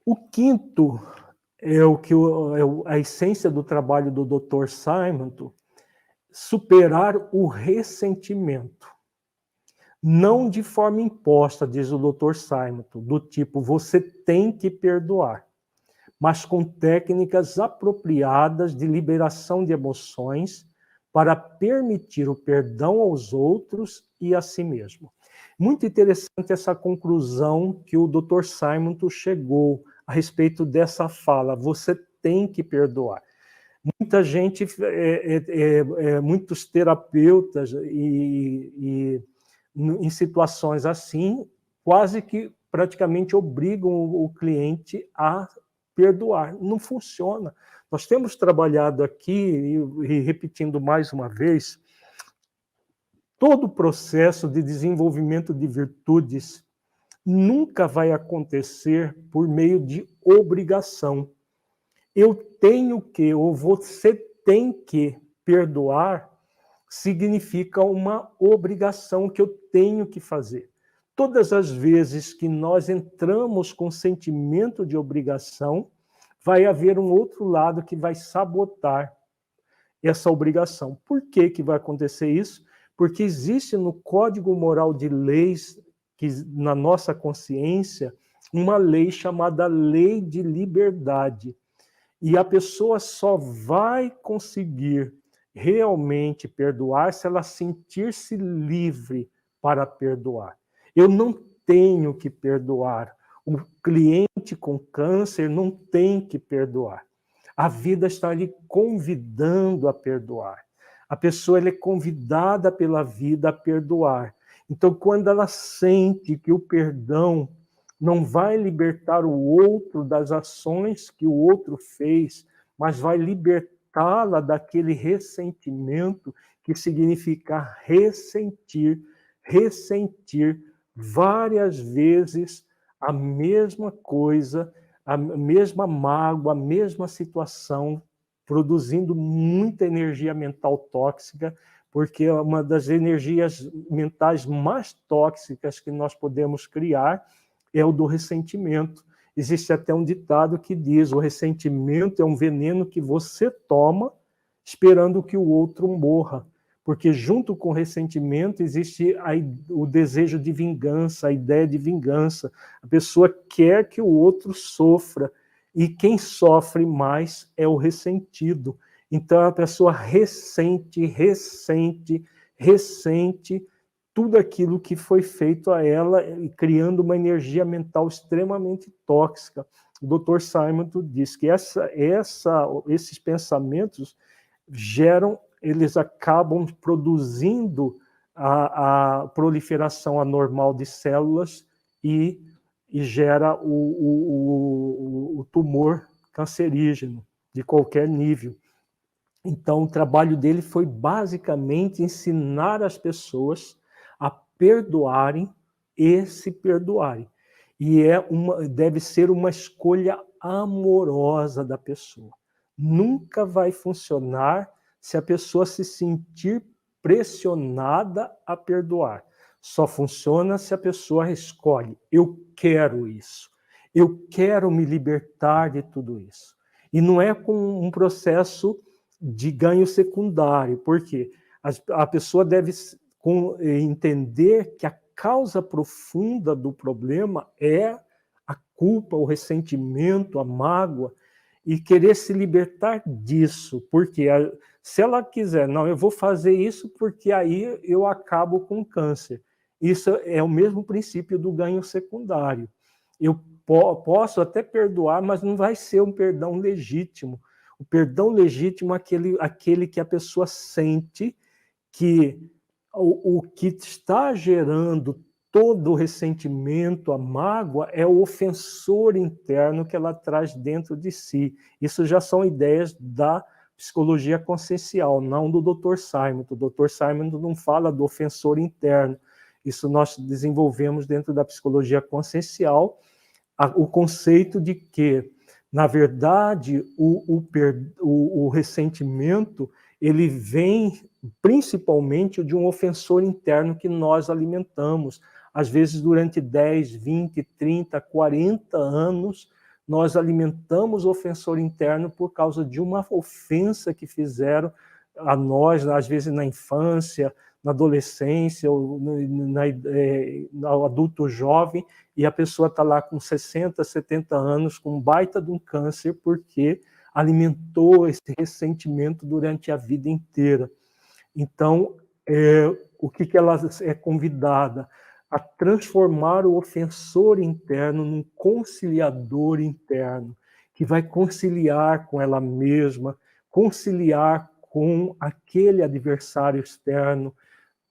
O quinto é a essência do trabalho do Dr. Simon, superar o ressentimento. Não de forma imposta, diz o Dr. Simon, do tipo, você tem que perdoar, mas com técnicas apropriadas de liberação de emoções para permitir o perdão aos outros e a si mesmo. Muito interessante essa conclusão que o Dr. Simon chegou a respeito dessa fala, você tem que perdoar. Muita gente, muitos terapeutas em situações assim, quase que praticamente obrigam o cliente a perdoar. Não funciona. Nós temos trabalhado aqui, e repetindo mais uma vez, todo o processo de desenvolvimento de virtudes nunca vai acontecer por meio de obrigação. Eu tenho que, ou você tem que perdoar, significa uma obrigação que eu tenho que fazer. Todas as vezes que nós entramos com sentimento de obrigação, vai haver um outro lado que vai sabotar essa obrigação. Por que que vai acontecer isso? Porque existe no Código Moral de Leis, que na nossa consciência, uma lei chamada Lei de Liberdade. E a pessoa só vai conseguir realmente perdoar se ela sentir-se livre para perdoar. Eu não tenho que perdoar. O cliente com câncer não tem que perdoar. A vida está lhe convidando a perdoar. A pessoa é convidada pela vida a perdoar. Então, quando ela sente que o perdão não vai libertar o outro das ações que o outro fez, mas vai libertá-la daquele ressentimento, que significa ressentir várias vezes a mesma coisa, a mesma mágoa, a mesma situação, produzindo muita energia mental tóxica, porque é uma das energias mentais mais tóxicas que nós podemos criar é o do ressentimento. Existe até um ditado que diz: o ressentimento é um veneno que você toma esperando que o outro morra. Porque junto com o ressentimento existe o desejo de vingança, a ideia de vingança. A pessoa quer que o outro sofra, e quem sofre mais é o ressentido. Então a pessoa ressente tudo aquilo que foi feito a ela, criando uma energia mental extremamente tóxica. O Dr. Simon diz que esses pensamentos eles acabam produzindo a proliferação anormal de células e gera o tumor cancerígeno de qualquer nível. Então, o trabalho dele foi basicamente ensinar as pessoas a perdoarem e se perdoarem. E deve ser uma escolha amorosa da pessoa. Nunca vai funcionar se a pessoa se sentir pressionada a perdoar. Só funciona se a pessoa escolhe: eu quero isso, eu quero me libertar de tudo isso. E não é com um processo de ganho secundário, porque a pessoa deve entender que a causa profunda do problema é a culpa, o ressentimento, a mágoa, e querer se libertar disso, porque se ela quiser, não, eu vou fazer isso porque aí eu acabo com o câncer. Isso é o mesmo princípio do ganho secundário. Eu posso até perdoar, mas não vai ser um perdão legítimo. O perdão legítimo é aquele que a pessoa sente que o que está gerando todo o ressentimento, a mágoa, é o ofensor interno que ela traz dentro de si. Isso já são ideias da psicologia consciencial, não do Dr. Simon. O Dr. Simon não fala do ofensor interno. Isso nós desenvolvemos dentro da psicologia consciencial, o conceito de que, na verdade, o ressentimento ele vem principalmente de um ofensor interno que nós alimentamos, às vezes durante 10, 20, 30, 40 anos, nós alimentamos o ofensor interno por causa de uma ofensa que fizeram a nós, às vezes na infância, na adolescência, ou no adulto jovem, e a pessoa está lá com 60, 70 anos, com um baita de um câncer, porque alimentou esse ressentimento durante a vida inteira. Então, o que ela é convidada? A transformar o ofensor interno num conciliador interno, que vai conciliar com ela mesma, conciliar com aquele adversário externo,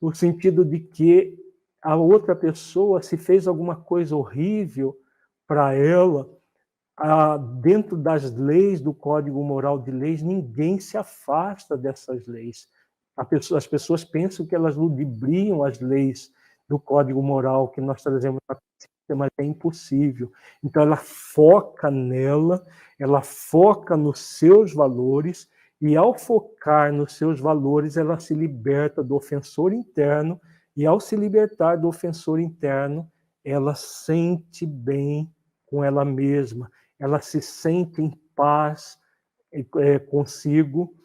no sentido de que a outra pessoa, se fez alguma coisa horrível para ela, dentro das leis, do Código Moral de Leis, ninguém se afasta dessas leis. As pessoas pensam que elas ludibriam as leis do Código Moral que nós trazemos na consciência, mas é impossível. Então ela foca nela, ela foca nos seus valores, e ao focar nos seus valores, ela se liberta do ofensor interno, e ao se libertar do ofensor interno, ela sente bem com ela mesma, ela se sente em paz consigo,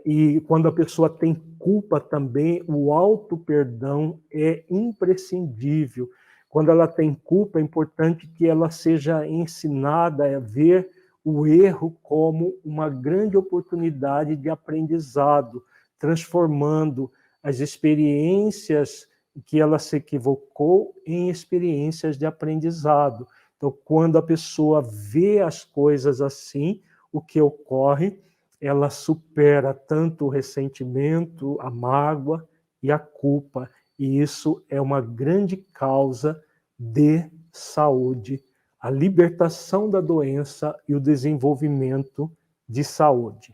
e quando a pessoa tem culpa também, o auto-perdão é imprescindível. Quando ela tem culpa, é importante que ela seja ensinada a ver o erro como uma grande oportunidade de aprendizado, transformando as experiências que ela se equivocou em experiências de aprendizado. Então, quando a pessoa vê as coisas assim, o que ocorre? Ela supera tanto o ressentimento, a mágoa e a culpa. E isso é uma grande causa de saúde, a libertação da doença e o desenvolvimento de saúde.